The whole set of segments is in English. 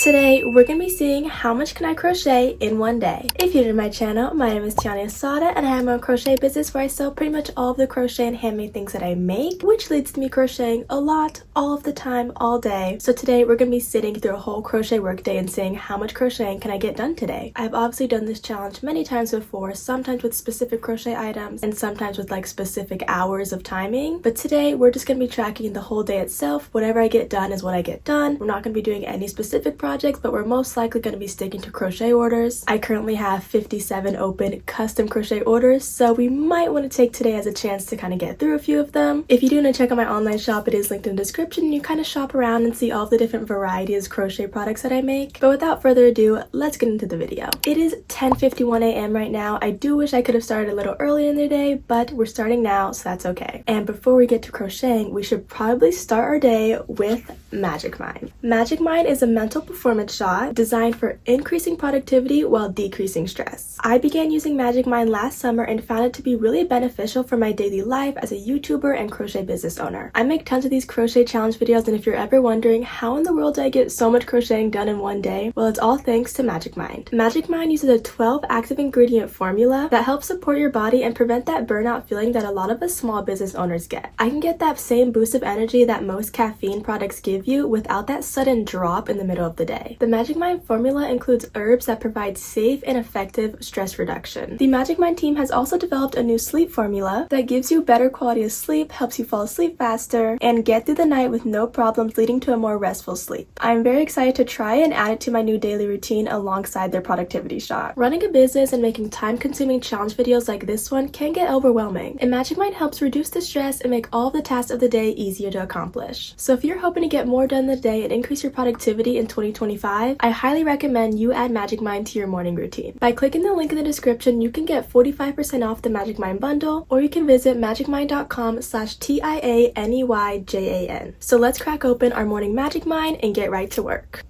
Today, we're going to be seeing how much can I crochet in one day. If you're new to my channel, my name is Tiana Asada and I have my own crochet business where I sell pretty much all of the crochet and handmade things that I make, which leads to me crocheting a lot, all of the time, all day. So today, we're going to be sitting through a whole crochet workday and seeing how much crocheting can I get done today. I've obviously done this challenge many times before, sometimes with specific crochet items and sometimes with like specific hours of timing. But today, we're just going to be tracking the whole day itself. Whatever I get done is what I get done. We're not going to be doing any specific projects, but we're most likely going to be sticking to crochet orders. I currently have 57 open custom crochet orders, so we might want to take today as a chance to kind of get through a few of them. If you do want to check out my online shop, it is linked in the description. You kind of shop around and see all the different varieties of crochet products that I make. But without further ado, let's get into the video. It is 10:51 a.m. right now. I do wish I could have started a little earlier in the day, but we're starting now, so that's okay. And before we get to crocheting, we should probably start our day with Magic Mind. Magic Mind is a mental performance shot designed for increasing productivity while decreasing stress. I began using Magic Mind last summer and found it to be really beneficial for my daily life as a YouTuber and crochet business owner. I make tons of these crochet challenge videos, and if you're ever wondering how in the world do I get so much crocheting done in one day, well, it's all thanks to Magic Mind. Magic Mind uses a 12 active ingredient formula that helps support your body and prevent that burnout feeling that a lot of us small business owners get. I can get that same boost of energy that most caffeine products give you without that sudden drop in the middle of the day. The Magic Mind formula includes herbs that provide safe and effective stress reduction. The Magic Mind team has also developed a new sleep formula that gives you better quality of sleep, helps you fall asleep faster, and get through the night with no problems, leading to a more restful sleep. I'm very excited to try it and add it to my new daily routine alongside their productivity shot. Running a business and making time-consuming challenge videos like this one can get overwhelming, and Magic Mind helps reduce the stress and make all of the tasks of the day easier to accomplish. So if you're hoping to get more done in the day and increase your productivity in 2025, I highly recommend you add Magic Mind to your morning routine. By clicking the link in the description, you can get 45% off the Magic Mind bundle, or you can visit magicmind.com/TIANEYJAN. So let's crack open our morning Magic Mind and get right to work.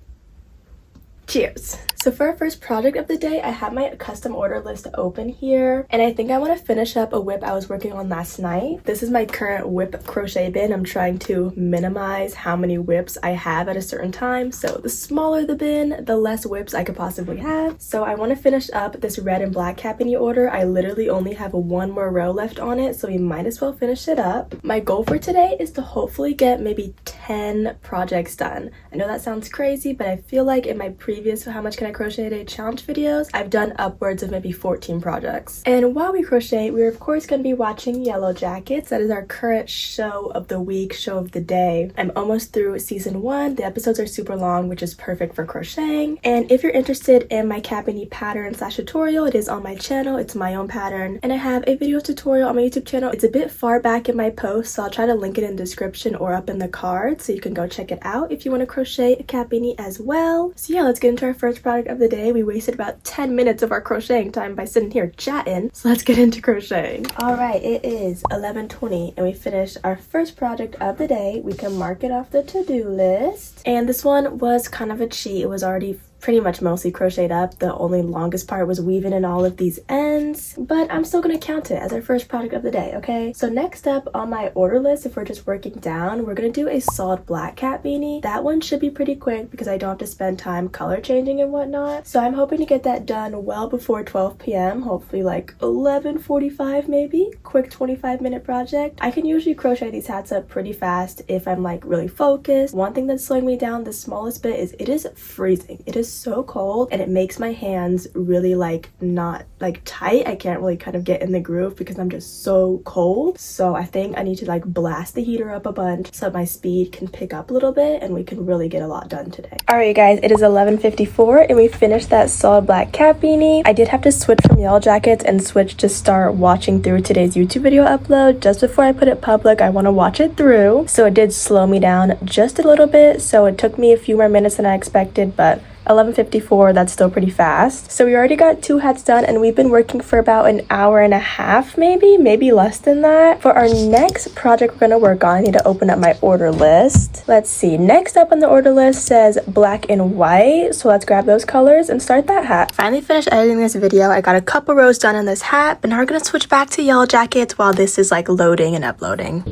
Cheers! So for our first project of the day, I have my custom order list open here, and I think I want to finish up a whip I was working on last night. This is my current whip crochet bin. I'm trying to minimize how many whips I have at a certain time, so the smaller the bin, the less whips I could possibly have. So I want to finish up this red and black cap mini order. I literally only have one more row left on it, so we might as well finish it up. My goal for today is to hopefully get maybe 10 projects done. I know that sounds crazy, but I feel like in my previous How Much Can I Crochet a Day challenge videos, I've done upwards of maybe 14 projects. And while we crochet, we're of course going to be watching Yellow Jackets. That is our current show of the week, show of the day. I'm almost through season 1. The episodes are super long, which is perfect for crocheting. And if you're interested in my cap mini pattern / tutorial, it is on my channel. It's my own pattern, and I have a video tutorial on my YouTube channel. It's a bit far back in my post, so I'll try to link it in the description or up in the card, so you can go check it out if you want to crochet a cap mini as well. So yeah, let's get into our first product of the day. We wasted about 10 minutes of our crocheting time by sitting here chatting, so let's get into crocheting. All right, it is 11:20 and we finished our first project of the day. We can mark it off the to-do list, and this one was kind of a cheat. It was already pretty much mostly crocheted up. The only longest part was weaving in all of these ends, but I'm still gonna count it as our first project of the day, okay? So next up on my order list, if we're just working down, we're gonna do a solid black cat beanie. That one should be pretty quick because I don't have to spend time color changing and whatnot. So I'm hoping to get that done well before 12 p.m. Hopefully like 11:45 maybe. Quick 25-minute project. I can usually crochet these hats up pretty fast if I'm like really focused. One thing that's slowing me down the smallest bit is it is freezing. It is so cold, and it makes my hands really like not like tight. I can't really kind of get in the groove because I'm just so cold. So I think I need to like blast the heater up a bunch so my speed can pick up a little bit and we can really get a lot done today. All right, guys, it is 11:54 and we finished that solid black cap beanie. I did have to switch from Yellow Jackets and switch to start watching through today's YouTube video upload. Just before I put it public, I want to watch it through, so it did slow me down just a little bit. So it took me a few more minutes than I expected, but 11:54, that's still pretty fast. So we already got 2 hats done, and we've been working for about an hour and a half, maybe less than that. For our next project we're gonna work on, I need to open up my order list. Let's see, next up on the order list says black and white, so let's grab those colors and start that hat. Finally finished editing this video. I got a couple rows done on this hat, but now we're gonna switch back to Yellow Jackets while this is like loading and uploading.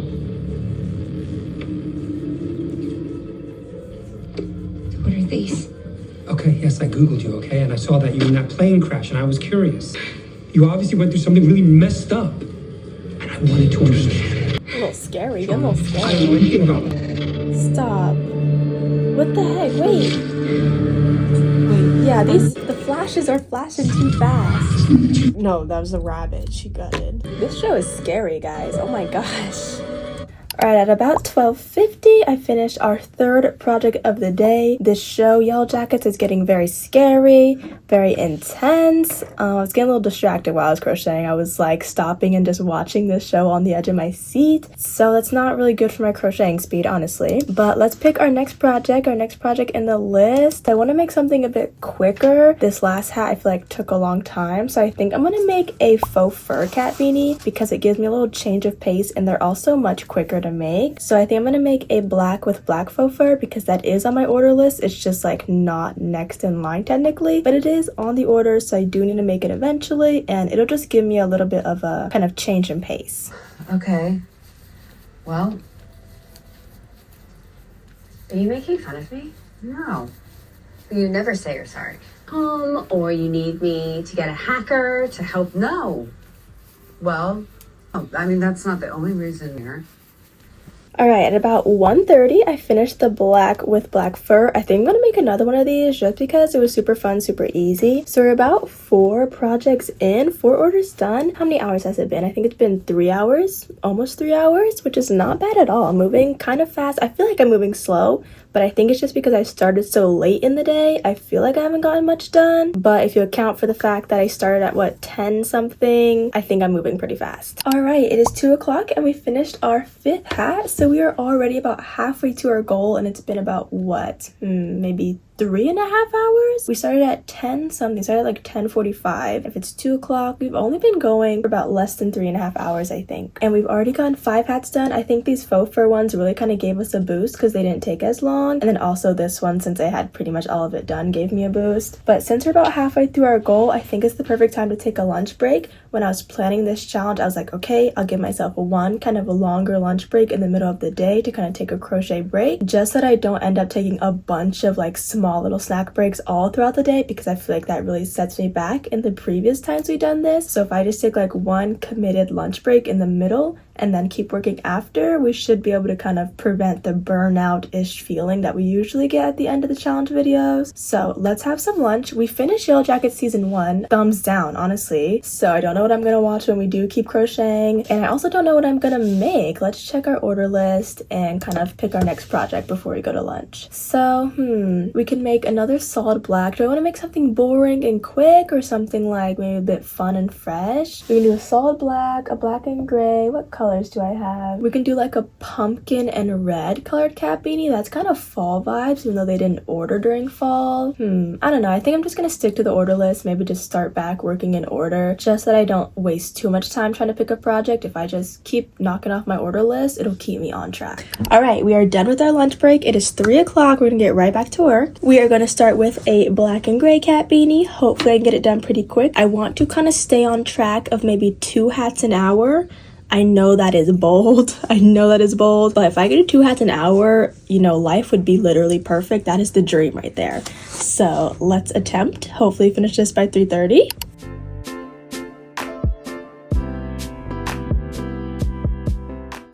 What are these? Okay, yes, I Googled you, okay? And I saw that you were in that plane crash, and I was curious. You obviously went through something really messed up. And I wanted to understand. A little scary, a little scary. I don't know anything about it. Stop. What the heck? Wait. Wait, yeah, the flashes are flashing too fast. No, that was a rabbit. She gutted. This show is scary, guys. Oh my gosh. Alright, at about 12:50, I finished our third project of the day. This show, Yellow Jackets, is getting very scary, very intense. I was getting a little distracted while I was crocheting. I was like stopping and just watching this show on the edge of my seat. So that's not really good for my crocheting speed, honestly. But let's pick our next project in the list. I want to make something a bit quicker. This last hat I feel like took a long time. So I think I'm going to make a faux fur cat beanie because it gives me a little change of pace and they're also much quicker to make. So I think I'm gonna make a black with black faux fur because that is on my order list. It's just like not next in line technically, but it is on the order, so I do need to make it eventually, and it'll just give me a little bit of a kind of change in pace. Okay. Well, are you making fun of me? No. You never say you're sorry. Or you need me to get a hacker to help. No. Well, I mean, that's not the only reason here. Alright, at about 1:30, I finished the black with black fur. I think I'm going to make another one of these just because it was super fun, super easy. So we're about 4 projects in, 4 orders done. How many hours has it been? I think it's been 3 hours, almost 3 hours, which is not bad at all. I'm moving kind of fast. I feel like I'm moving slow, but I think it's just because I started so late in the day. I feel like I haven't gotten much done, but if you account for the fact that I started at what, 10 something, I think I'm moving pretty fast. Alright, it is 2 o'clock and we finished our 5th hat. So we are already about halfway to our goal and it's been about what, maybe 3.5 hours? We started at 10 something, started at like 10:45. If it's 2 o'clock, we've only been going for about less than 3.5 hours, I think. And we've already gotten 5 hats done. I think these faux fur ones really kind of gave us a boost because they didn't take as long. And then also this one, since I had pretty much all of it done, gave me a boost. But since we're about halfway through our goal, I think it's the perfect time to take a lunch break. When I was planning this challenge, I was like, okay, I'll give myself one kind of a longer lunch break in the middle of the day to kind of take a crochet break, just so that I don't end up taking a bunch of like small little snack breaks all throughout the day, because I feel like that really sets me back in the previous times we've done this. So if I just take like one committed lunch break in the middle and then keep working after, we should be able to kind of prevent the burnout-ish feeling that we usually get at the end of the challenge videos. So let's have some lunch. We finished Yellow Jackets season 1, thumbs down, honestly. So I don't know what I'm gonna watch when we do keep crocheting, and I also don't know what I'm gonna make. Let's check our order list and kind of pick our next project before we go to lunch. So we can make another solid black. Do I want to make something boring and quick or something like maybe a bit fun and fresh? We can do a solid black, a black and gray. What colors do I have? We can do like a pumpkin and red colored cat beanie. That's kind of fall vibes, even though they didn't order during fall. I don't know. I think I'm just gonna stick to the order list. Maybe just start back working in order, just that I don't waste too much time trying to pick a project. If I just keep knocking off my order list, it'll keep me on track. All right, we are done with our lunch break. It is 3 o'clock. We're gonna get right back to work. We are gonna start with a black and gray cat beanie. Hopefully I can get it done pretty quick. I want to kind of stay on track of maybe 2 hats an hour. I know that is bold. I know that is bold. But if I could do 2 hats an hour, you know, life would be literally perfect. That is the dream right there. So let's attempt. Hopefully finish this by 3:30.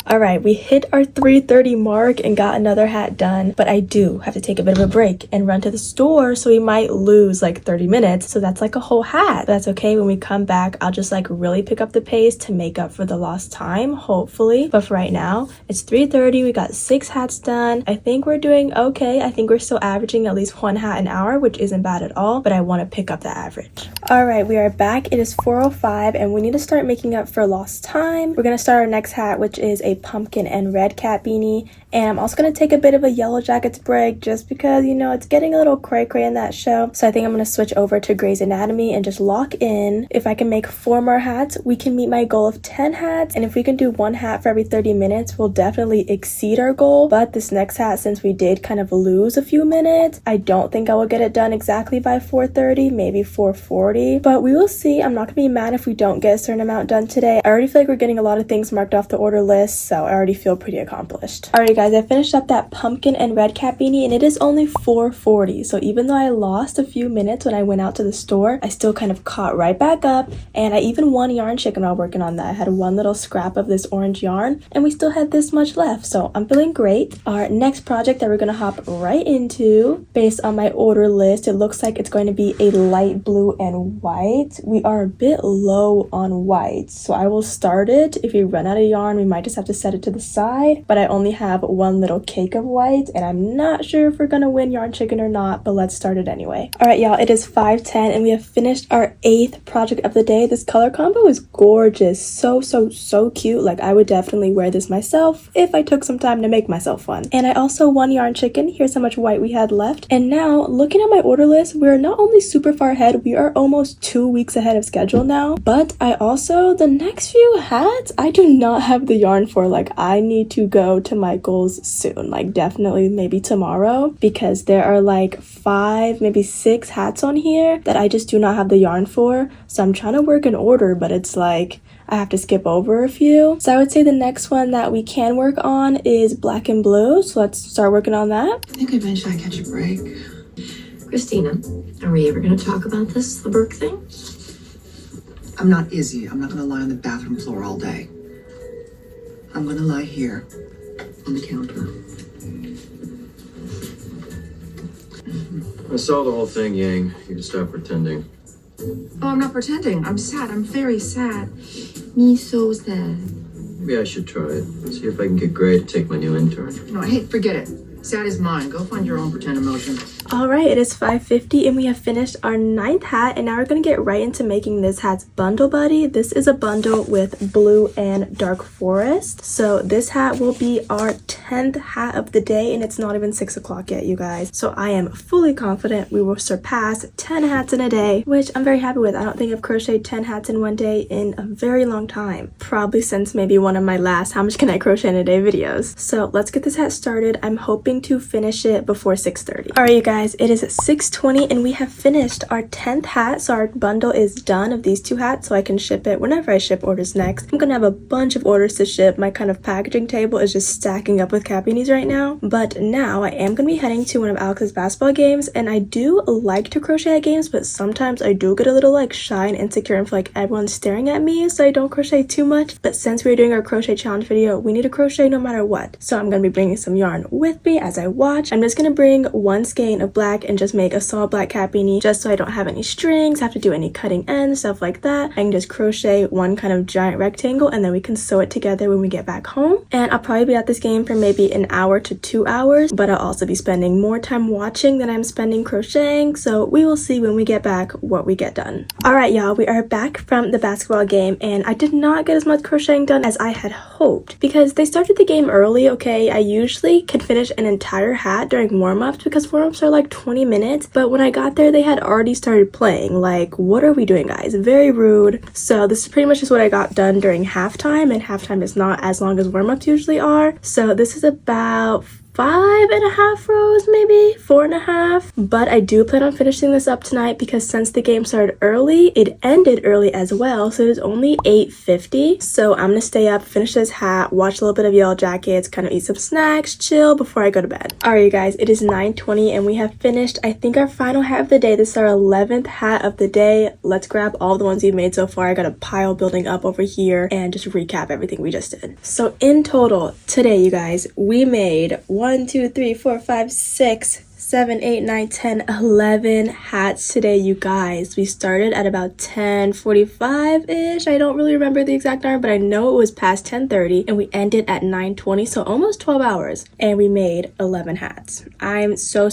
All right, we hit our 3:30 mark and got another hat done, but I do have to take a bit of a break and run to the store, so we might lose like 30 minutes. So that's like a whole hat. But that's okay. When we come back, I'll just like really pick up the pace to make up for the lost time, hopefully. But for right now, it's 3:30. We got 6 hats done. I think we're doing okay. I think we're still averaging at least 1 hat an hour, which isn't bad at all, but I want to pick up the average. All right, we are back. It is 4:05 and we need to start making up for lost time. We're gonna start our next hat, which is a pumpkin and red cat beanie, and I'm also going to take a bit of a Yellow Jackets break just because, you know, it's getting a little cray-cray in that show. So I think I'm going to switch over to Grey's Anatomy and just lock in. If I can make 4 more hats, we can meet my goal of 10 hats, and if we can do 1 hat for every 30 minutes, we'll definitely exceed our goal. But this next hat, since we did kind of lose a few minutes, I don't think I will get it done exactly by 4:30, maybe 4:40, but we will see. I'm not going to be mad if we don't get a certain amount done today. I already feel like we're getting a lot of things marked off the order list, so I already feel pretty accomplished. Alright guys, I finished up that pumpkin and red cap beanie and it is only $4.40. So even though I lost a few minutes when I went out to the store, I still kind of caught right back up, and I even won yarn chicken while working on that. I had one little scrap of this orange yarn and we still had this much left, so I'm feeling great. Our next project that we're gonna hop right into, based on my order list, it looks like it's going to be a light blue and white. We are a bit low on white, so I will start it. If we run out of yarn, we might just have to set it to the side, but I only have one little cake of white and I'm not sure if we're gonna win yarn chicken or not, but let's start it anyway. All right, y'all, it is 5:10 and we have finished our 8th project of the day. This color combo is gorgeous, so cute. Like, I would definitely wear this myself if I took some time to make myself one. And I also won yarn chicken. Here's how much white we had left. And now, looking at my order list, we're not only super far ahead, we are almost 2 weeks ahead of schedule now, but I also, the next few hats, I do not have the yarn for. Like, I need to go to Michael's soon, like definitely maybe tomorrow, because there are like 5, maybe 6 hats on here that I just do not have the yarn for. So I'm trying to work an order, but it's like I have to skip over a few. So I would say the next one that we can work on is black and blue. So let's start working on that. I think eventually I catch a break. Christina, are we ever going to talk about this, the Burke thing? I'm not Izzy. I'm not gonna lie on the bathroom floor all day. I'm gonna lie here on the counter. I saw the whole thing, Yang. You can stop pretending. Oh, I'm not pretending. I'm sad. I'm very sad. Me so sad. Maybe I should try it. See if I can get Gray to take my new intern. No, hey, forget it. Sad is mine. Go find your own pretend emotion. All right, it is 5:50 and we have finished our 9th hat, and now we're gonna get right into making this hat's bundle buddy. This is a bundle with blue and dark forest. So this hat will be our 10th hat of the day, and it's not even 6 o'clock yet, you guys. So I am fully confident we will surpass 10 hats in a day, which I'm very happy with. I don't think I've crocheted 10 hats in one day in a very long time. Probably since maybe one of my last how much can I crochet in a day videos. So let's get this hat started. I'm hoping to finish it before 6:30. All right, you guys, it is 6:20 and we have finished our 10th hat. So our bundle is done of these 2 hats, so I can ship it whenever I ship orders next. I'm gonna have a bunch of orders to ship. My kind of packaging table is just stacking up with capinis right now. But now I am gonna be heading to one of Alex's basketball games, and I do like to crochet at games, but sometimes I do get a little like shy and insecure and feel like everyone's staring at me, so I don't crochet too much. But since we're doing our crochet challenge video, we need to crochet no matter what. So I'm gonna be bringing some yarn with me as I watch. I'm just gonna bring one skein of black and just make a solid black cap beanie, just so I don't have any strings, have to do any cutting ends, stuff like that. I can just crochet one kind of giant rectangle and then we can sew it together when we get back home. And I'll probably be at this game for maybe an hour to 2 hours, but I'll also be spending more time watching than I'm spending crocheting, so we will see when we get back what we get done. All right, y'all, we are back from the basketball game, and I did not get as much crocheting done as I had hoped because they started the game early. Okay, I usually can finish an entire hat during warm-ups because warm-ups are like 20 minutes, but when I got there they had already started playing. Like, what are we doing, guys? Very rude. So this is pretty much just what I got done during halftime, and halftime is not as long as warm-ups usually are. So this is about 5.5 rows, maybe 4.5, but I do plan on finishing this up tonight because since the game started early, it ended early as well, so it is only 8:50. So I'm gonna stay up, finish this hat, watch a little bit of Yellow Jackets, kind of eat some snacks, chill before I go to bed. All right, you guys, it is 9:20 and we have finished, I think, our final hat of the day. This is our 11th hat of the day. Let's grab all the ones we've made so far. I got a pile building up over here and just recap everything we just did. So in total today, you guys, we made 1, 2, 3, 4, 5, 6, 7, 8, 9, 10, 11 hats today, you guys. We started at about 10:45-ish. I don't really remember the exact number, but I know it was past 10:30, and we ended at 9:20, so almost 12 hours, and we made 11 hats. I'm so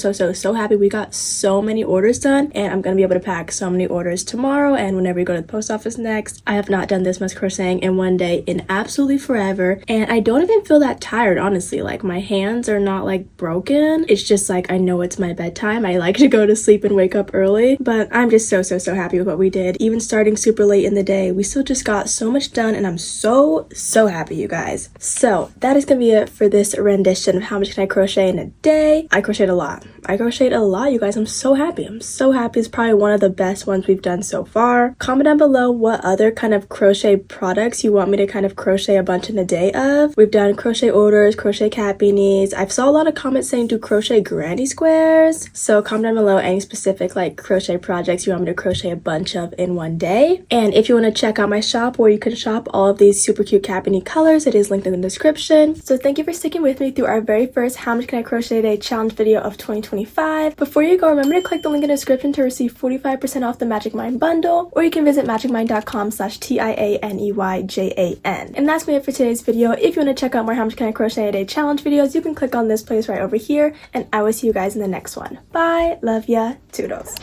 happy. We got so many orders done, and I'm gonna be able to pack so many orders tomorrow and whenever we go to the post office next. I have not done this much crocheting in one day in absolutely forever, and I don't even feel that tired, honestly. Like, my hands are not like broken. It's just like I know it's my bedtime. I like to go to sleep and wake up early, but I'm just so happy with what we did. Even starting super late in the day, we still just got so much done, and I'm so happy, you guys. So that is gonna be it for this rendition of how much can I crochet in a day. I crocheted a lot, you guys. I'm so happy. It's probably one of the best ones we've done so far. Comment down below what other kind of crochet products you want me to kind of crochet a bunch in a day of. We've done crochet orders, crochet cat beanies. I've saw a lot of comments saying do crochet granny squares, so comment down below any specific like crochet projects you want me to crochet a bunch of in one day. And if you want to check out my shop where you can shop all of these super cute cat beanie colors, it is linked in the description. So thank you for sticking with me through our very first how much can I crochet a day challenge video of 2025. Before you go, remember to click the link in the description to receive 45% off the Magic Mind bundle, or you can visit magicmind.com/TIANEYJAN. And that's it for today's video. If you want to check out more how much can I crochet a day challenge videos, you can click on this place right over here, and I will see you guys in the next one. Bye, love ya, toodles.